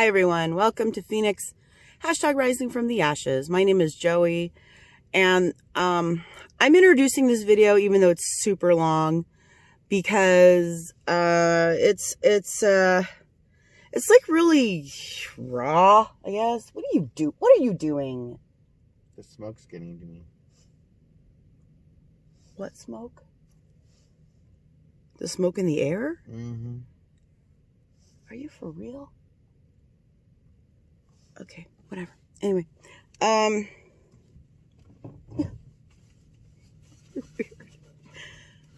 Hi everyone, welcome to Phoenix, #rising from the ashes. My name is Joey, and I'm introducing this video even though it's super long because it's like really raw, I guess. What are you doing? The smoke's getting to me. What smoke? The smoke in the air? Mm-hmm. Are you for real? Okay, whatever. Anyway, you're weird.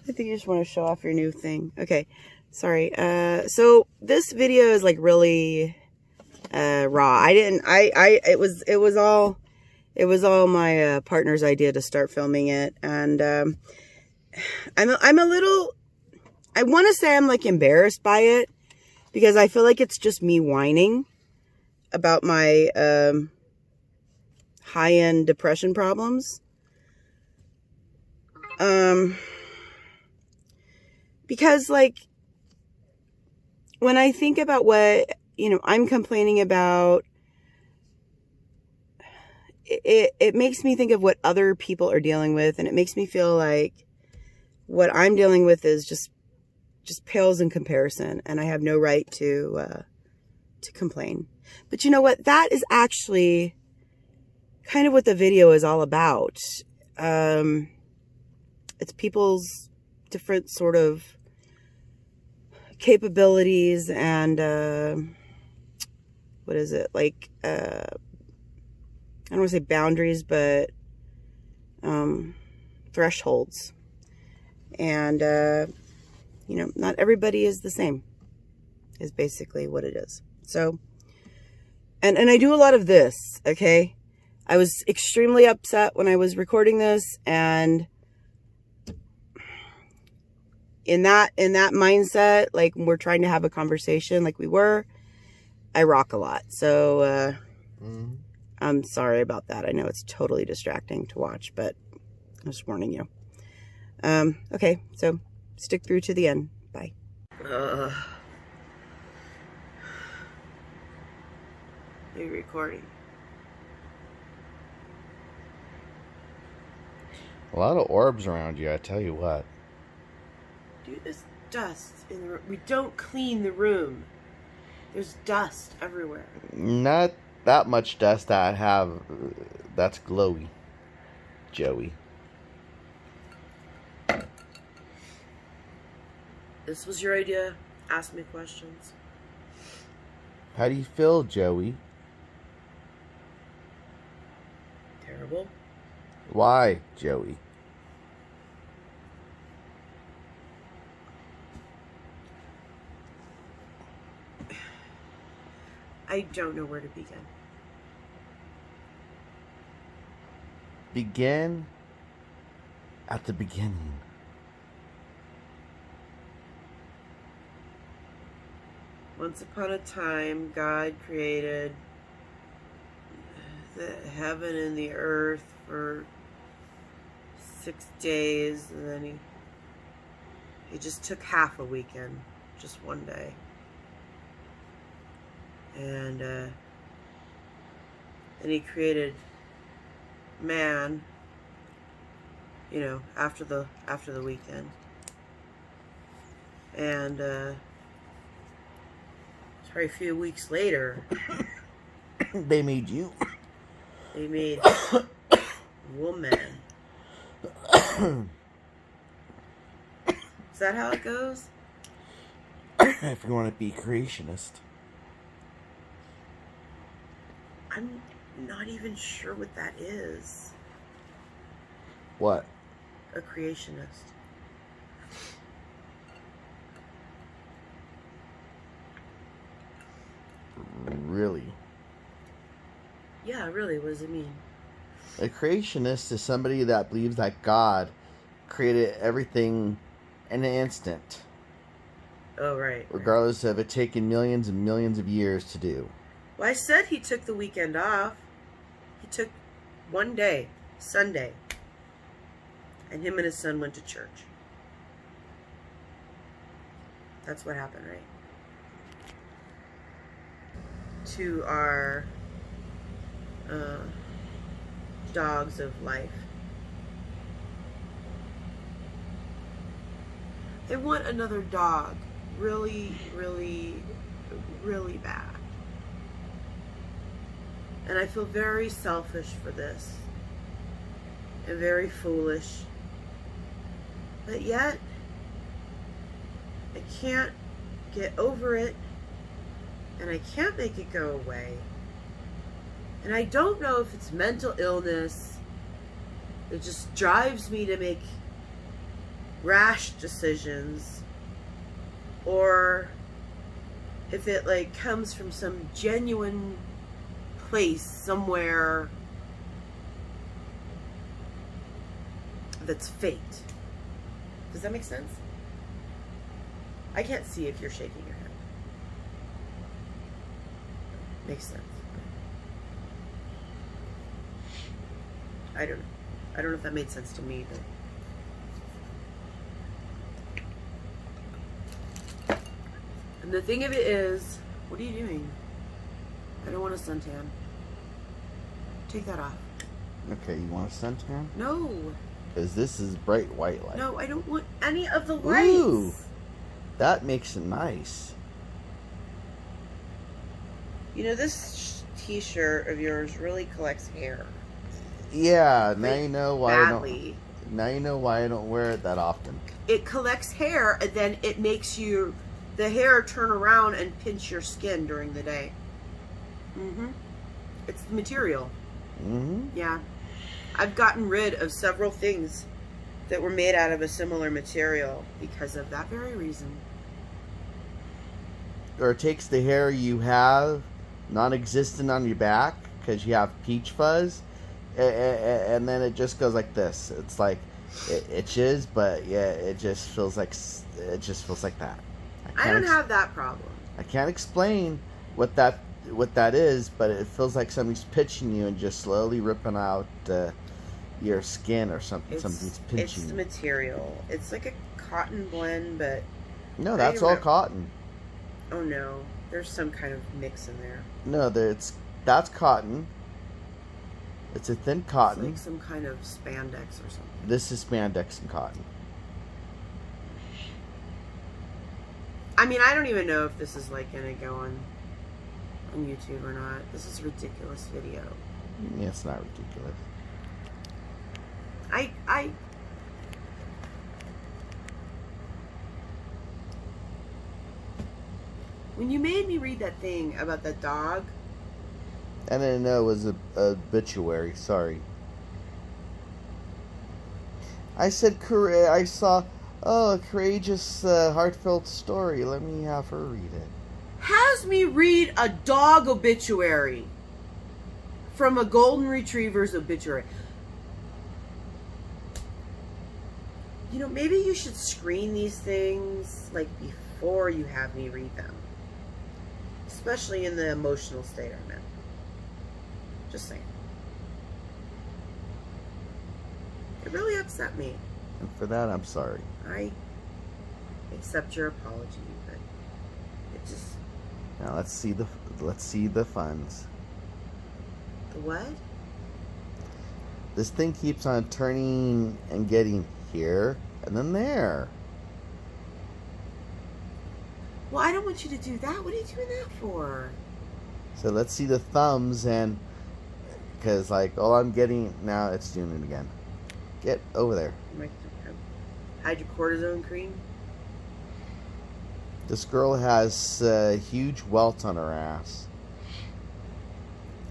I think you just want to show off your new thing. Okay, sorry. So this video is like really raw. It was all my partner's idea to start filming it, and I'm a little. I want to say I'm like embarrassed by it because I feel like it's just me whining about my high-end depression problems. Because like when I think about what, I'm complaining about, it makes me think of what other people are dealing with, and it makes me feel like what I'm dealing with is just pales in comparison, and I have no right to complain. But you know what? That is actually kind of what the video is all about. It's people's different sort of capabilities and, what is it? Like, I don't want to say boundaries, but, thresholds. And, not everybody is the same, is basically what it is. So, and I do a lot of this, okay? I was extremely upset when I was recording this, and in that mindset, like we're trying to have a conversation like we were, I rock a lot. So, I'm sorry about that. I know it's totally distracting to watch, but I'm just warning you. Okay, so stick through to the end. Bye. Are you recording? A lot of orbs around you, I tell you what. Dude, there's dust in the room. We don't clean the room. There's dust everywhere. Not that much dust I have that's glowy, Joey. This was your idea. Ask me questions. How do you feel, Joey? Terrible. Why, Joey? I don't know where to begin. Begin at the beginning. Once upon a time, God created the heaven and the earth for 6 days, and then he just took half a weekend, just one day. And then he created man, after the weekend. And probably a few weeks later, they made you. They made woman. Is that how it goes? If you want to be creationist. I'm not even sure what that is. What? A creationist. Really? Yeah, really, what does it mean? A creationist is somebody that believes that God created everything in an instant. Oh, right. Regardless of it taking millions and millions of years to do. Well, I said he took the weekend off. He took one day, Sunday. And him and his son went to church. That's what happened, right? to our dogs of life. I want another dog really, really, really bad. And I feel very selfish for this and very foolish. But yet, I can't get over it, and I can't make it go away. And I don't know if it's mental illness that just drives me to make rash decisions, or if it like comes from some genuine place somewhere that's fate. Does that make sense? I can't see if you're shaking your head. Makes sense. I don't know. I don't know if that made sense to me, but... And the thing of it is, what are you doing? I don't want a suntan. Take that off. Okay, you want a suntan? No. Because this is bright white light. No, I don't want any of the lights. Ooh, that makes it nice. You know, this t-shirt of yours really collects hair. Yeah, now you know why badly. Now you know why I don't wear it that often. It collects hair, and then it makes the hair turn around and pinch your skin during the day. Mm-hmm. It's the material. Mm-hmm. Yeah. I've gotten rid of several things that were made out of a similar material because of that very reason. Or it takes the hair you have non-existent on your back because you have peach fuzz, and then it just goes like this. It's like it itches, but yeah, it just feels like that. I don't have that problem. I can't explain what that is, but it feels like somebody's pitching you and just slowly ripping out your skin or something. Somebody's pinching. It's the material. It's like a cotton blend, but no, that's all cotton. Oh no, there's some kind of mix in there. No, that's cotton. It's a thin cotton. It's like some kind of spandex or something. This is spandex and cotton. I mean, I don't even know if this is like gonna go on YouTube or not. This is a ridiculous video. Yeah, it's not ridiculous. When you made me read that thing about that dog, I didn't know it was a obituary. Sorry. I said, I saw, a courageous, heartfelt story. Let me have her read it. Has me read a dog obituary from a golden retriever's obituary. You know, maybe you should screen these things like before you have me read them. Especially in the emotional state I'm in. Just saying. It really upset me. And for that, I'm sorry. I accept your apology, but it just... Now let's see the funds. The what? This thing keeps on turning and getting here and then there. Well, I don't want you to do that. What are you doing that for? So let's see the thumbs, and because like all I'm getting now, it's doing it again. Get over there. Hydrocortisone cream. This girl has a huge welt on her ass.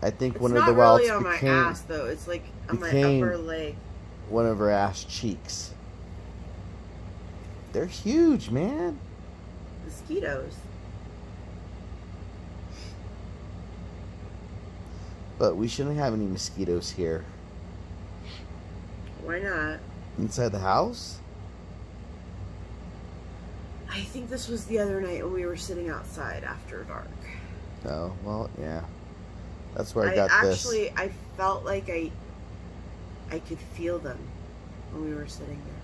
I think one of the welts on my ass though. It's like on my upper leg. One of her ass cheeks. They're huge, man. Mosquitoes. But we shouldn't have any mosquitoes here. Why not? Inside the house? I think this was the other night when we were sitting outside after dark. Oh, well, yeah. That's where I got this. I felt like I could feel them when we were sitting there.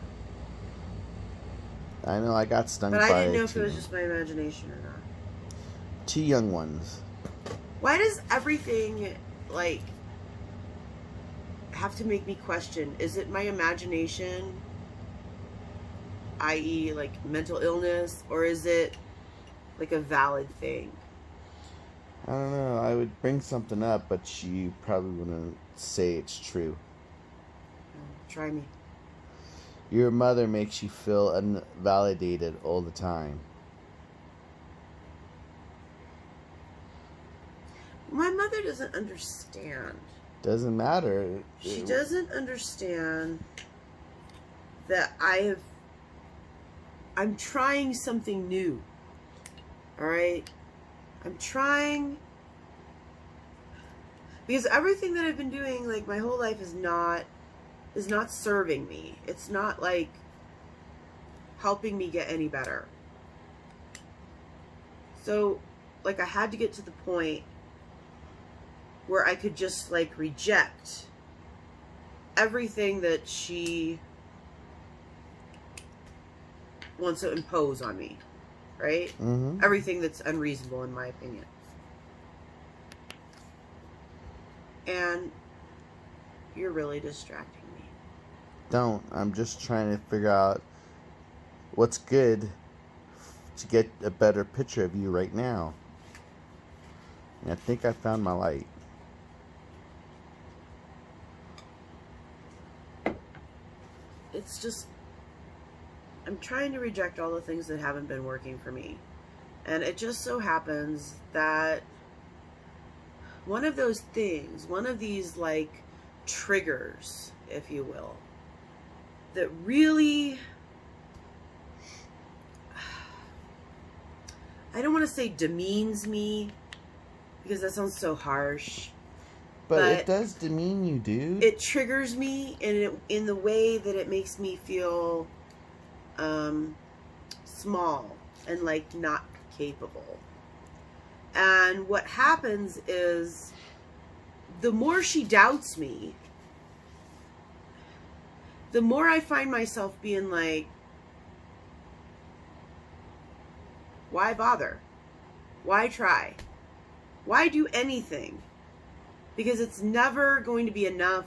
I know I got stung by it. But I didn't know it if it was just my imagination or not. 2 young ones. Why does everything, like, have to make me question? Is it my imagination, i.e. like mental illness, or is it like a valid thing? I don't know. I would bring something up, but she probably wouldn't say it's true. Try me. Your mother makes you feel unvalidated all the time. My mother doesn't understand. Doesn't matter. She doesn't understand that I'm trying something new. All right? I'm trying, because everything that I've been doing, like, my whole life is not serving me. It's not, like, helping me get any better. So, like, I had to get to the point where I could just, like, reject everything that she wants to impose on me, right? Mm-hmm. Everything that's unreasonable, in my opinion. And you're really distracting me. Don't. I'm just trying to figure out what's good to get a better picture of you right now. And I think I found my light. It's just, I'm trying to reject all the things that haven't been working for me. And it just so happens that one of those things, one of these, like, triggers, if you will, that really, I don't want to say demeans me, because that sounds so harsh. But it does demean you, dude. It triggers me in the way that it makes me feel small and, like, not capable. And what happens is, the more she doubts me, the more I find myself being like, why bother? Why try? Why do anything? Because it's never going to be enough.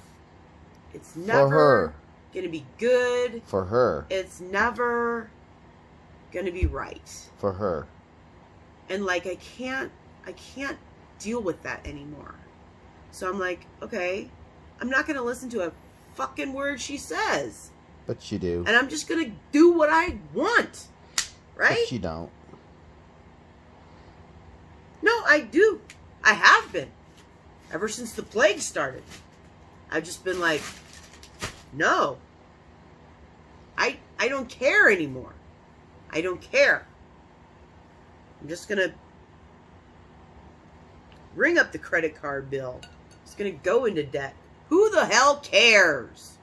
It's never going to be good. For her. It's never going to be right. For her. And, like, I can't deal with that anymore. So I'm like, okay, I'm not going to listen to a fucking word she says. But you do. And I'm just going to do what I want. Right? But you don't. No, I do. I have been. Ever since the plague started. I've just been like, no. I don't care anymore. I don't care. I'm just going to ring up the credit card bill. It's going to go into debt. Who the hell cares?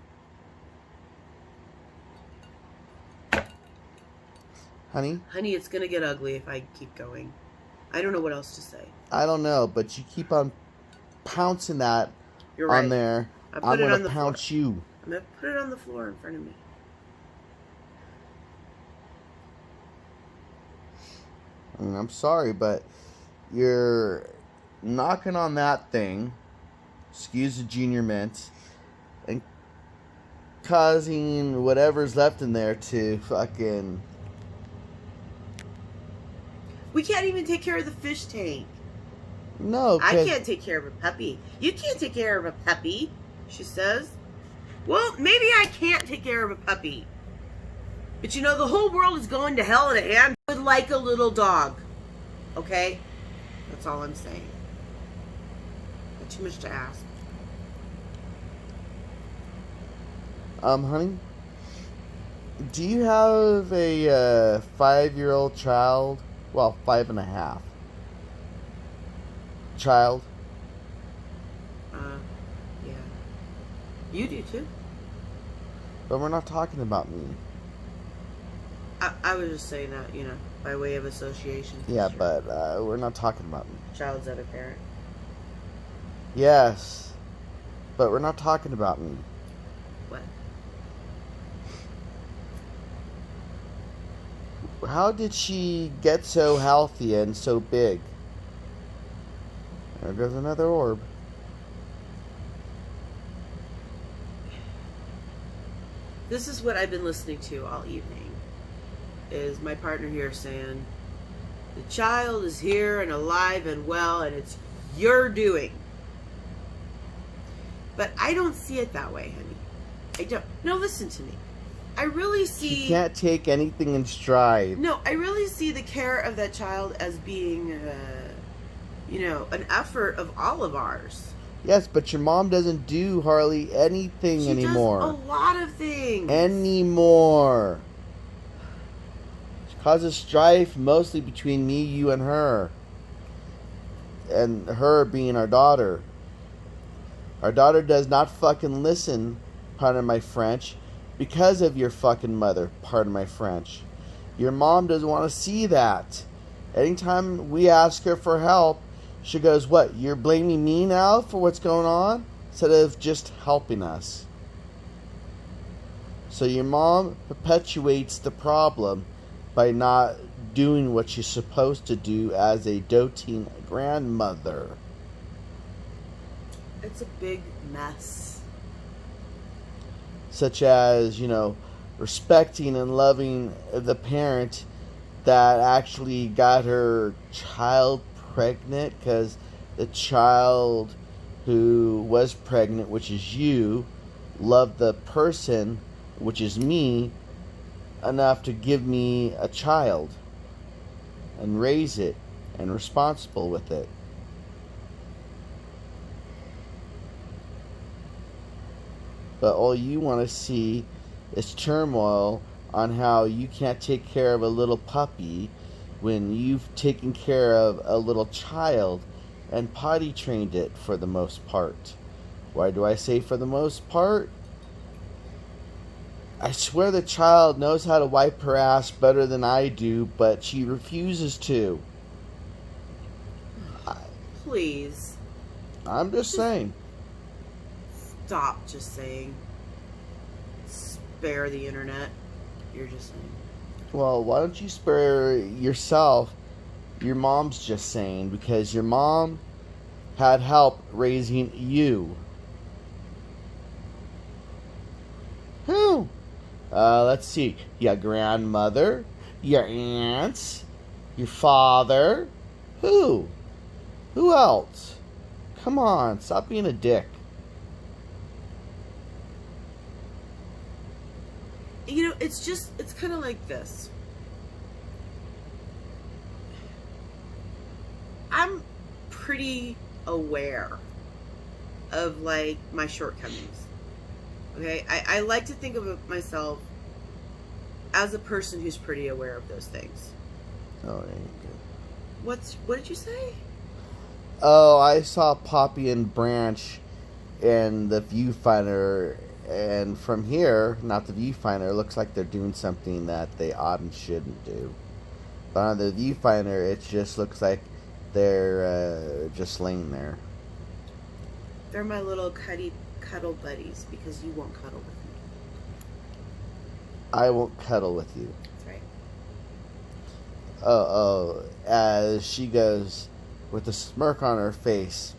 Honey? Honey, it's going to get ugly if I keep going. I don't know what else to say. I don't know, but you keep on pouncing that You're right. on there. I'm going to pounce you. I'm going to put it on the floor in front of me. I mean, I'm sorry, but you're knocking on that thing, excuse the junior mint, and causing whatever's left in there to fucking... We can't even take care of the fish tank. No, I can't take care of a puppy. You can't take care of a puppy, she says. Well, maybe I can't take care of a puppy. But you know, the whole world is going to hell in a hand. I would like a little dog. Okay? That's all I'm saying. Not too much to ask. Honey, do you have a 5-year-old child? Well, 5.5. Child? Yeah. You do too. But we're not talking about me. I was just saying that, you know, by way of association. Yeah, but we're not talking about me. Child's other parent. Yes, but we're not talking about me. What? How did she get so healthy and so big? There goes another orb. This is what I've been listening to all evening. Is my partner here saying, the child is here and alive and well, and it's your doing. But I don't see it that way, honey. I don't. No, listen to me. I really see... You can't take anything in stride. No, I really see the care of that child as being, you know, an effort of all of ours. Yes, but your mom doesn't do hardly anything anymore. She does a lot of things. Anymore. She causes strife mostly between me, you, and her. And her being our daughter. Our daughter does not fucking listen, pardon my French, because of your fucking mother, pardon my French. Your mom doesn't want to see that. Anytime we ask her for help, she goes, what, you're blaming me now for what's going on? Instead of just helping us. So your mom perpetuates the problem by not doing what she's supposed to do as a doting grandmother. It's a big mess. Such as, you know, respecting and loving the parent that actually got her child pregnant, because the child who was pregnant, which is you, loved the person, which is me, enough to give me a child and raise it and responsible with it. But all you want to see is turmoil on how you can't take care of a little puppy when you've taken care of a little child and potty trained it for the most part. Why do I say for the most part? I swear the child knows how to wipe her ass better than I do, but she refuses to. Please. I'm just saying. Stop just saying. Spare the internet. You're just saying. Well, why don't you spare yourself? Your mom's just saying, because your mom had help raising you. Who? Let's see. Your grandmother, your aunts, your father. Who? Who else? Come on, stop being a dick. You know, it's kind of like this. I'm pretty aware of, like, my shortcomings. Okay? I like to think of myself as a person who's pretty aware of those things. Oh, that ain't good. What did you say? Oh, I saw Poppy and Branch in the viewfinder, and from here, not the viewfinder, it looks like they're doing something that they ought and shouldn't do. But on the viewfinder, it just looks like they're just laying there. They're my little cuddle buddies, because you won't cuddle with me. I won't cuddle with you. That's right. Oh, as she goes with a smirk on her face,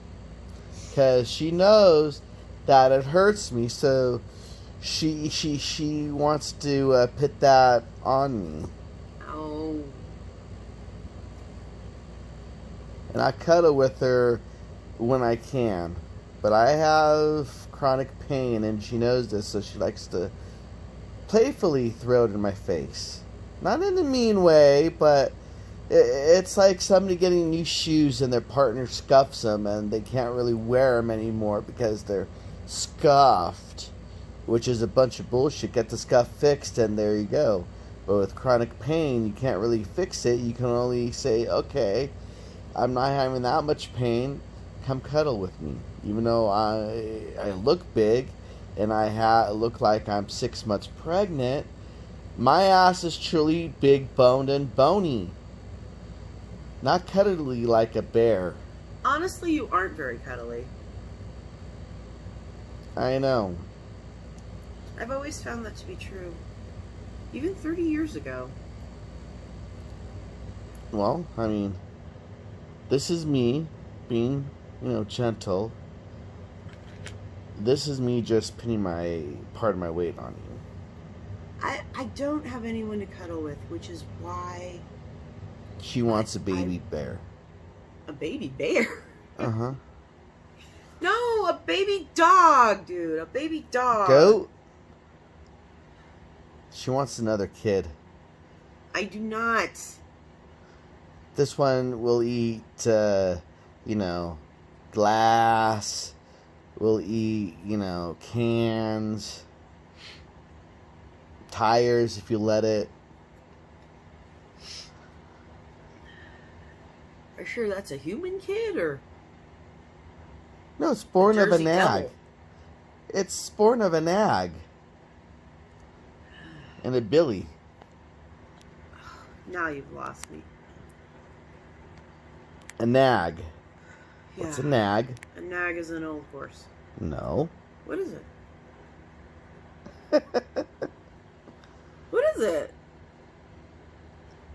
because she knows that it hurts me, so she wants to put that on me. Oh. And I cuddle with her when I can, but I have chronic pain, and she knows this, so she likes to playfully throw it in my face. Not in a mean way, but it's like somebody getting new shoes and their partner scuffs them and they can't really wear them anymore because they're scuffed, which is a bunch of bullshit. Get the scuff fixed and there you go. But with chronic pain, you can't really fix it. You can only say, okay, I'm not having that much pain, come cuddle with me. Even though I look big and I look like I'm 6 months pregnant, my ass is truly big boned and bony. Not cuddly like a bear. Honestly, you aren't very cuddly. I know. I've always found that to be true. Even 30 years ago. Well, I mean, this is me being gentle. This is me just pinning my part of my weight on you. I don't have anyone to cuddle with, which is why... She wants a baby bear. A baby bear? Uh-huh. No, a baby dog, dude. A baby dog. Goat? She wants another kid. I do not. This one will eat, glass. Will eat, cans. Tires if you let it. Are you sure that's a human kid, or? No, it's born of a Jersey nag. Devil. It's born of a nag. And a billy. Now you've lost me. A nag. Yeah. What's a nag? A nag is an old horse. No. What is it? What is it?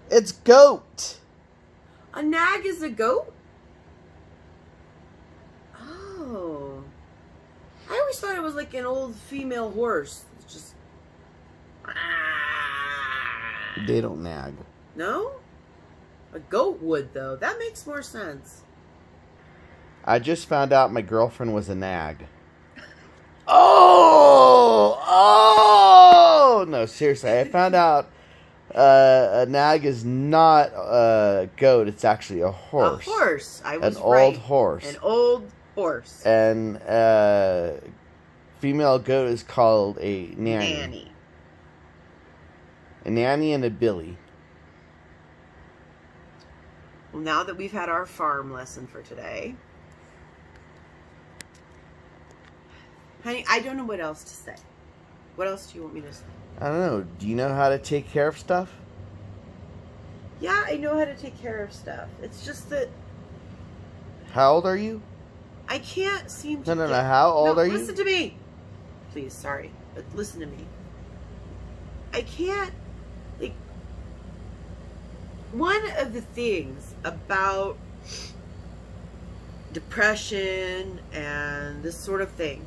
It's goat. A nag is a goat? Oh. I always thought it was like an old female horse. It's just... They don't nag. No? A goat would, though. That makes more sense. I just found out my girlfriend was a nag. Oh! No, seriously. I found out a nag is not a goat. It's actually a horse. A horse. I was An right. old horse. An old horse. And female goat is called a nanny. A nanny and a billy. Well, now that we've had our farm lesson for today, honey, I don't know what else to say. What else do you want me to say? I don't know. Do you know how to take care of stuff? Yeah, I know how to take care of stuff. It's just that How old are you? I can't seem to... No. How old are you? Listen to me. Please, sorry. But listen to me. I can't... Like, one of the things about depression and this sort of thing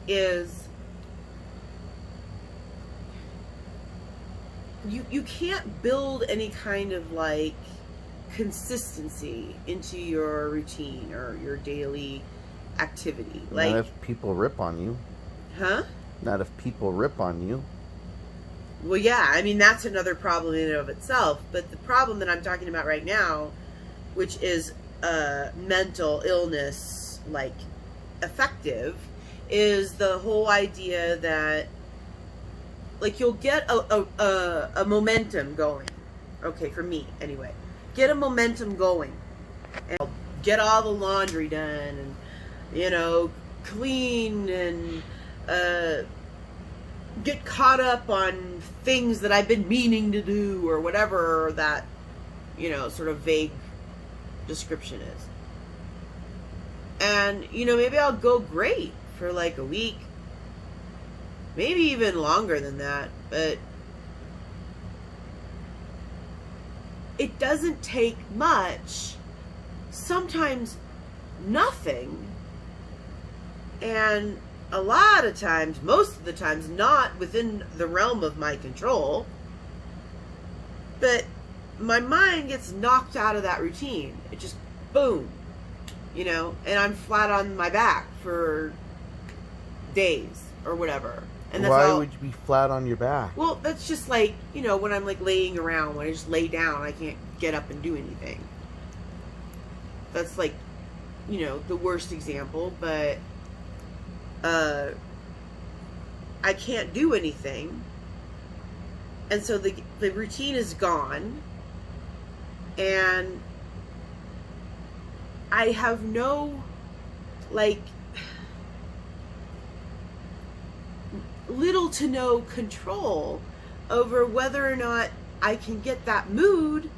is you can't build any kind of like consistency into your routine or your daily activity. Like, Not if people rip on you. huh? Not if people rip on you. Well, yeah, I mean, that's another problem in and of itself. But the problem that I'm talking about right now, which is mental illness, like, effective, is the whole idea that, like, you'll get a momentum going. Okay, for me, anyway. Get a momentum going. And I'll get all the laundry done and, clean and, get caught up on things that I've been meaning to do or whatever that, sort of vague description is. And, maybe I'll go great for like a week, maybe even longer than that, but it doesn't take much, sometimes nothing, and a lot of times, most of the times, not within the realm of my control, but my mind gets knocked out of that routine. It just, boom, and I'm flat on my back for days or whatever. And that's Why would you be flat on your back? Well, that's just like, when I'm like laying around, when I just lay down, I can't get up and do anything. That's like, the worst example, but I can't do anything, and so the routine is gone, and I have no, like, little to no control over whether or not I can get that mood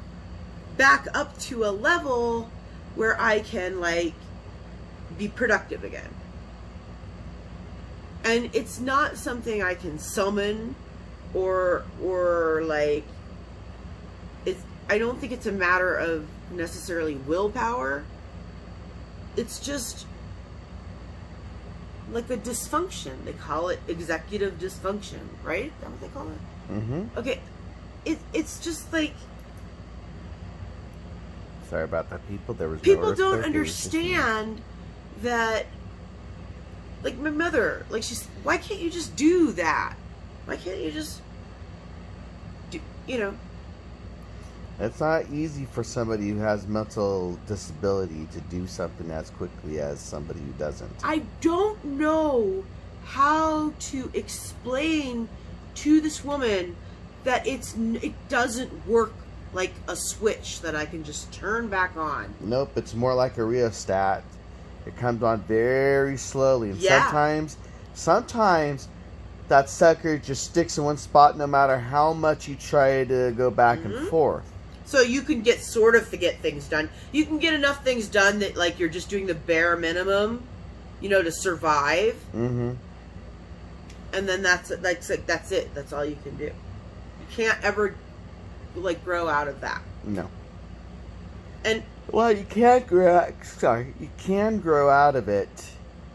back up to a level where I can, like, be productive again. And it's not something I can summon or like, I don't think it's a matter of necessarily willpower. it's just like a dysfunction. They call it executive dysfunction, right? Is that what they call it? Mm-hmm. Okay. It's just like... Sorry about that, people. There was people no don't earthquake, understand that... Like, my mother, like, why can't you just do that? Why can't you just do, you know? It's not easy for somebody who has mental disability to do something as quickly as somebody who doesn't. I don't know how to explain to this woman that it doesn't work like a switch that I can just turn back on. Nope, it's more like a rheostat. It comes on very slowly. And Yeah. sometimes that sucker just sticks in one spot no matter how much you try to go back and forth. So you can get things done. You can get enough things done that, like, you're just doing the bare minimum, you know, to survive. Mm-hmm. And then that's it. That's all you can do. You can't ever, like, grow out of that. No. And well, you can't grow. Sorry, you can grow out of it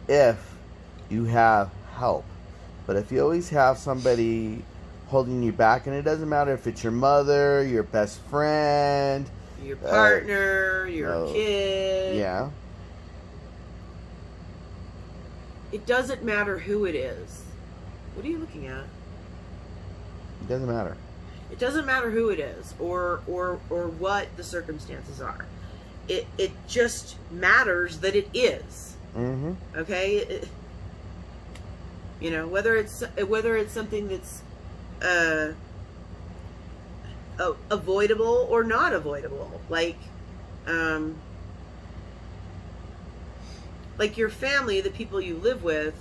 if you have help. But if you always have somebody holding you back, and it doesn't matter if it's your mother, your best friend, your partner, your kid. Yeah. It doesn't matter who it is. What are you looking at? It doesn't matter. It doesn't matter who it is or what the circumstances are. It just matters that it is. Mm-hmm. Okay? You know, whether it's something that's avoidable or not avoidable. Like your family, the people you live with,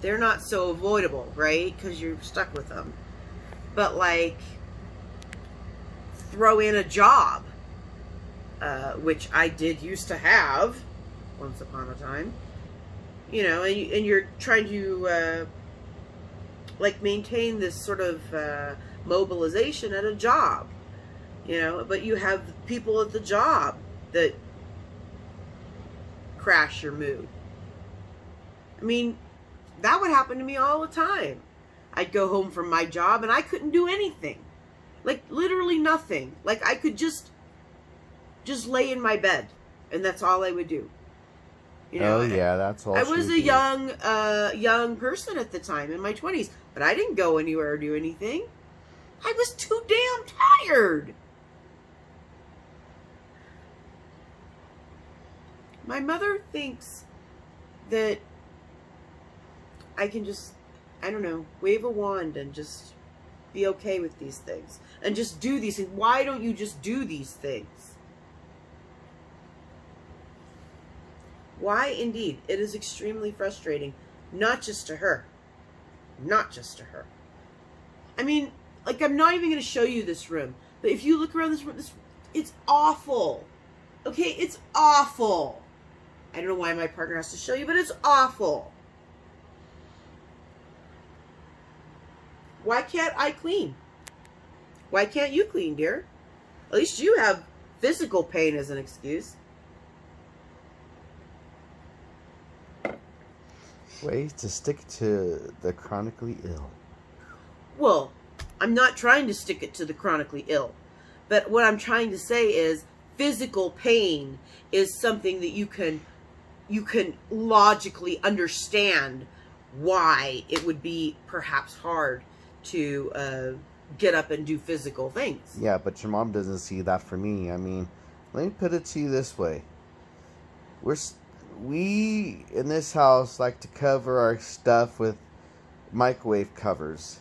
they're not so avoidable, right? Because you're stuck with them. But, like, throw in a job, which I did used to have once upon a time, you know, and you're trying to, like, maintain this sort of mobilization at a job, you know, but you have people at the job that crash your mood. I mean, that would happen to me all the time. I'd go home from my job and I couldn't do anything. Like, literally nothing. Like, I could just lay in my bed, and that's all I would do. You know, oh yeah, that's all. I was a young person at the time, in my 20s, but I didn't go anywhere or do anything. I was too damn tired. My mother thinks that I can just, I don't know, wave a wand and just be okay with these things. And just do these things. Why don't you just do these things? Why, indeed. It is extremely frustrating. Not just to her. Not just to her. I mean, like, I'm not even going to show you this room. But if you look around this room, it's awful. Okay, it's awful. I don't know why my partner has to show you, but it's awful. Why can't I clean? Why can't you clean, dear? At least you have physical pain as an excuse. Ways to stick to the chronically ill. Well, I'm not trying to stick it to the chronically ill. But what I'm trying to say is physical pain is something that you can logically understand why it would be perhaps hard to get up and do physical things. Yeah, but your mom doesn't see that for me. I mean, let me put it to you this way. We in this house like to cover our stuff with microwave covers.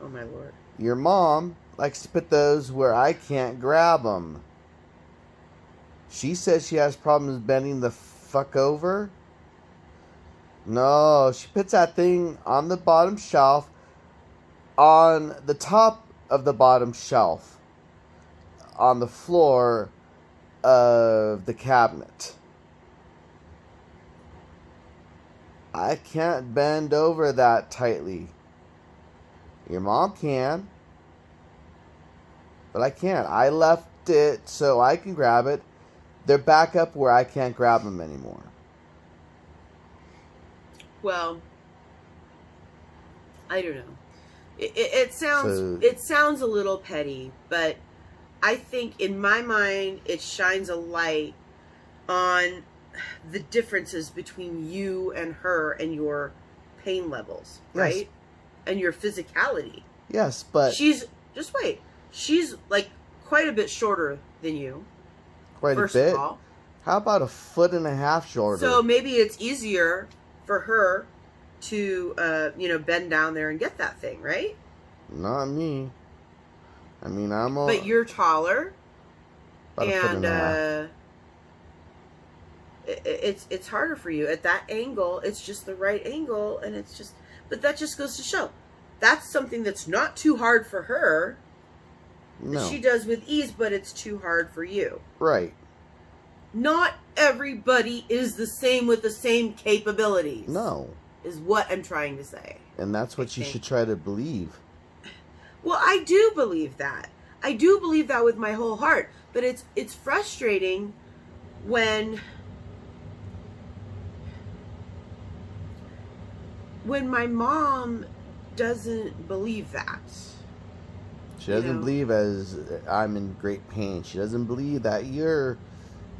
Oh my Lord. Your mom likes to put those where I can't grab them. She says she has problems bending the fuck over. No, she puts that thing on the bottom shelf, on the top of the bottom shelf, on the floor of the cabinet. I can't bend over that tightly. Your mom can, but I can't. I left it so I can grab it, they're back up where I can't grab them anymore. Well, I don't know. It sounds a little petty, but I think in my mind it shines a light on the differences between you and her and your pain levels, right? Yes. And your physicality. Yes, but she's like quite a bit shorter than you. Quite first a bit. Of all. How about 1.5 feet shorter? So maybe it's easier for her to bend down there and get that thing, right? Not me. I mean, I'm all... But you're taller. About a foot and a half. It's harder for you at that angle. It's just the right angle, and it's just. But that just goes to show, that's something that's not too hard for her. No. That she does with ease, but it's too hard for you. Right. Not everybody is the same with the same capabilities. No. Is what I'm trying to say. And that's what you should try to believe. Well, I do believe that. I do believe that with my whole heart. But it's frustrating when my mom doesn't believe that. She doesn't believe as I'm in great pain. She doesn't believe that you're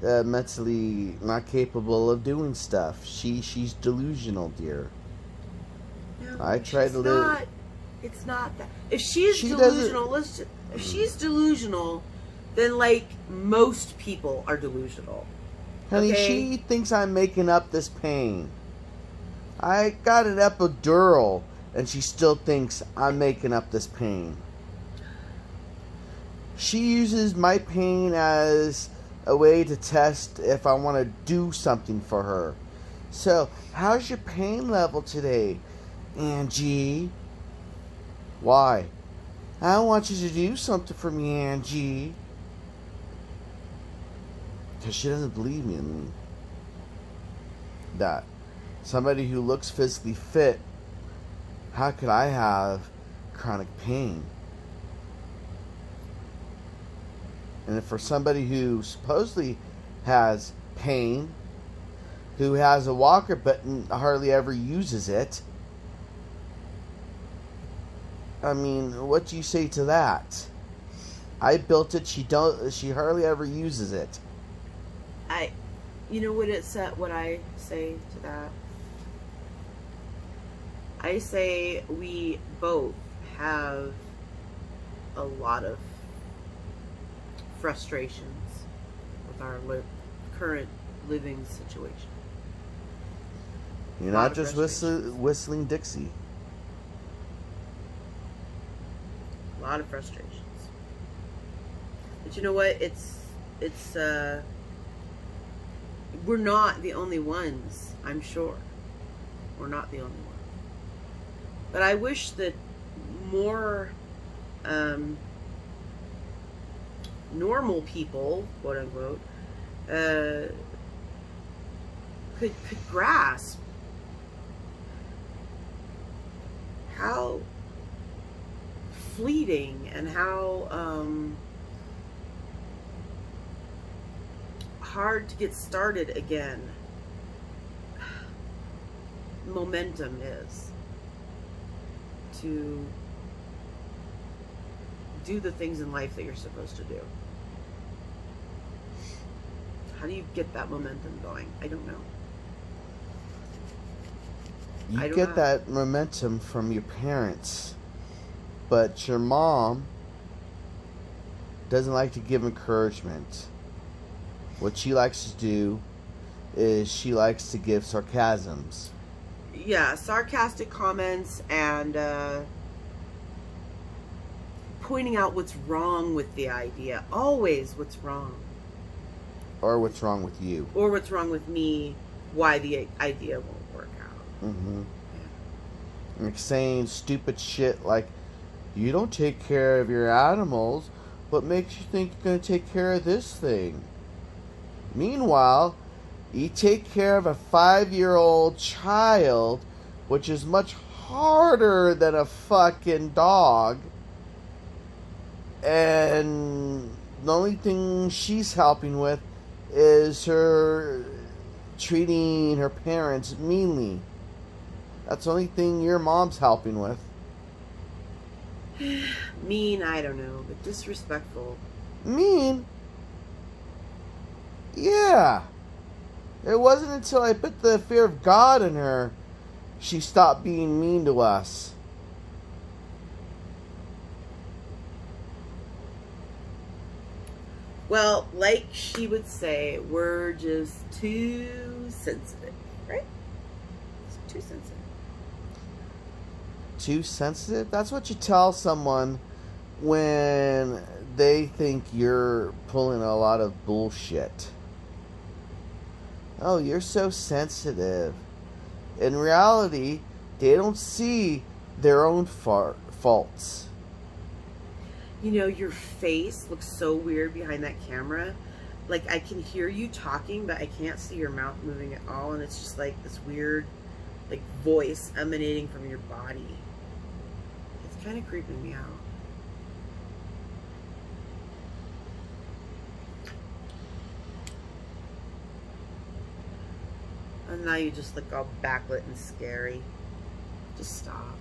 mentally not capable of doing stuff. She's delusional, dear. No, I try to live. It's not that. If she's delusional, if she's delusional, then like most people are delusional. Honey, okay? She thinks I'm making up this pain. I got an epidural, and she still thinks I'm making up this pain. She uses my pain as a way to test if I want to do something for her. So, how's your pain level today, Angie? Why? I want you to do something for me, Angie. Because she doesn't believe me in that. Somebody who looks physically fit, how could I have chronic pain? And for somebody who supposedly has pain, who has a walker but hardly ever uses it, I mean, what do you say to that? I built it. She hardly ever uses it. You know what what I say to that? I say we both have a lot of frustrations with our current living situation. You're not just whistling Dixie. A lot of frustrations. But you know what? We're not the only ones, I'm sure. We're not the only ones. But I wish that more normal people, quote unquote, could grasp how fleeting and how hard to get started again momentum is to do the things in life that you're supposed to do. How do you get that momentum going? I don't know. You get that momentum from your parents, but your mom doesn't like to give encouragement. What she likes to do is she likes to give sarcasms. Yeah, sarcastic comments and pointing out what's wrong with the idea. Always what's wrong. Or what's wrong with you. Or what's wrong with me, why the idea won't work out. Mm-hmm. Yeah. Like saying stupid shit like, you don't take care of your animals, what makes you think you're going to take care of this thing? Meanwhile, you take care of a 5-year-old child, which is much harder than a fucking dog. And the only thing she's helping with is her treating her parents meanly. That's the only thing your mom's helping with. Mean, I don't know, but disrespectful. Mean? Yeah. It wasn't until I put the fear of God in her she stopped being mean to us. Well, like she would say, we're just too sensitive, right? It's too sensitive. Too sensitive? That's what you tell someone when they think you're pulling a lot of bullshit. Oh, you're so sensitive. In reality, they don't see their own faults. You know, your face looks so weird behind that camera. Like, I can hear you talking, but I can't see your mouth moving at all. And it's just like this weird, like, voice emanating from your body. It's kind of creeping me out. And now you just look all backlit and scary. Just stop.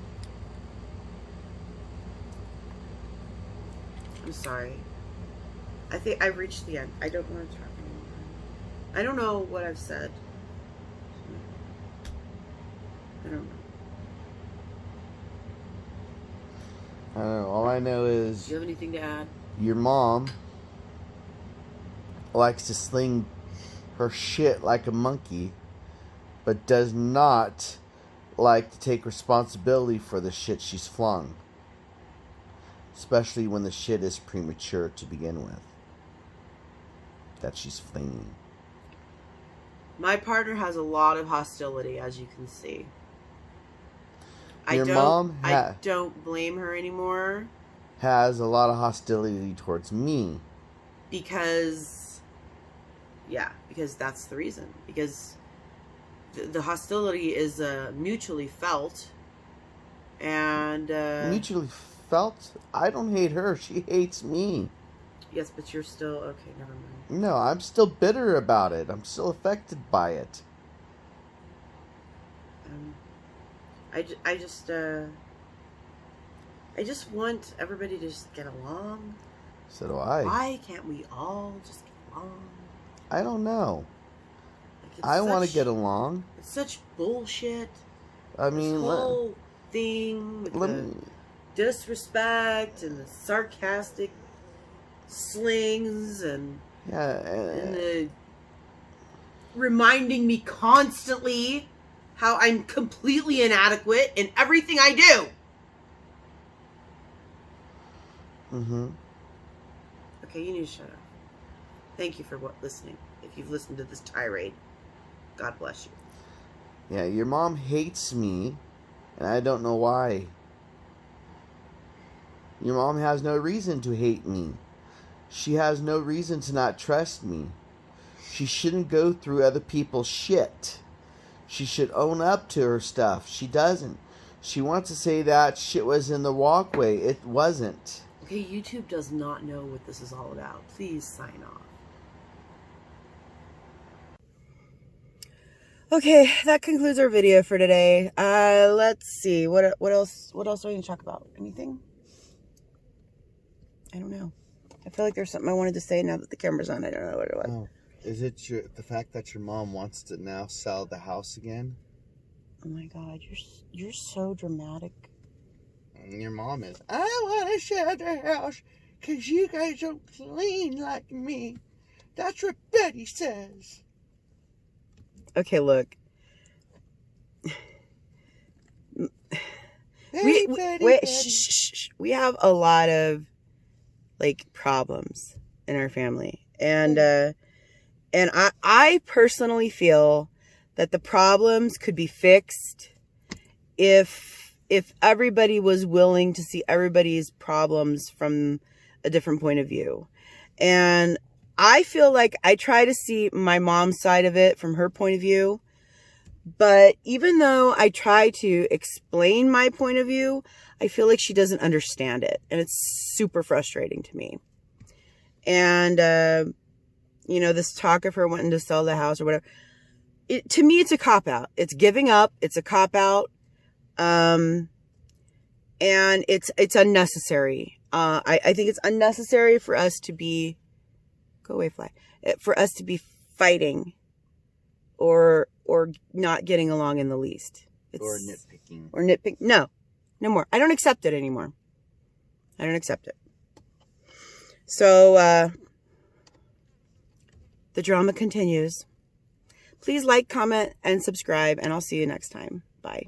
I'm sorry. I think I've reached the end. I don't want to talk anymore. I don't know what I've said. I don't know. I don't know. All I know is... Do you have anything to add? Your mom likes to sling her shit like a monkey, but does not like to take responsibility for the shit she's flung. Especially when the shit is premature to begin with. That she's flinging. My partner has a lot of hostility, as you can see. I don't blame her anymore. Has a lot of hostility towards me. Because that's the reason. Because the hostility is mutually felt. And... mutually felt? I don't hate her. She hates me. Yes, but you're still... Okay, never mind. No, I'm still bitter about it. I'm still affected by it. I just want everybody to just get along. So do I. Why can't we all just get along? I don't know. Like, I want to get along. It's such bullshit. I mean, this whole thing with the disrespect and the sarcastic slings and the reminding me constantly how I'm completely inadequate in everything I do. Mm-hmm. Okay, you need to shut up. Thank you for listening. If you've listened to this tirade, God bless you. Yeah, your mom hates me, and I don't know why. Your mom has no reason to hate me. She has no reason to not trust me. She shouldn't go through other people's shit. She should own up to her stuff. She doesn't. She wants to say that shit was in the walkway. It wasn't. Okay, YouTube does not know what this is all about. Please sign off. Okay, that concludes our video for today. Let's see. What else do I need to talk about? Anything? I don't know. I feel like there's something I wanted to say now that the camera's on. I don't know what it was. Oh, is it the fact that your mom wants to now sell the house again? Oh my God, you're so dramatic. And your mom is, I want to sell the house because you guys don't clean like me. That's what Betty says. Okay, look. Wait, shh. We have a lot of problems in our family, and I personally feel that the problems could be fixed if everybody was willing to see everybody's problems from a different point of view. And I feel like I try to see my mom's side of it from her point of view. But even though I try to explain my point of view, I feel like she doesn't understand it. And it's super frustrating to me. And, you know, this talk of her wanting to sell the house or whatever. To me, it's a cop-out. It's giving up. It's a cop-out. And it's unnecessary. I think it's unnecessary for us to be, go away, fly, for us to be fighting or not getting along in the least. Or nitpicking. Or nitpick. No more. I don't accept it anymore. I don't accept it. So, the drama continues. Please like, comment, and subscribe, and I'll see you next time. Bye.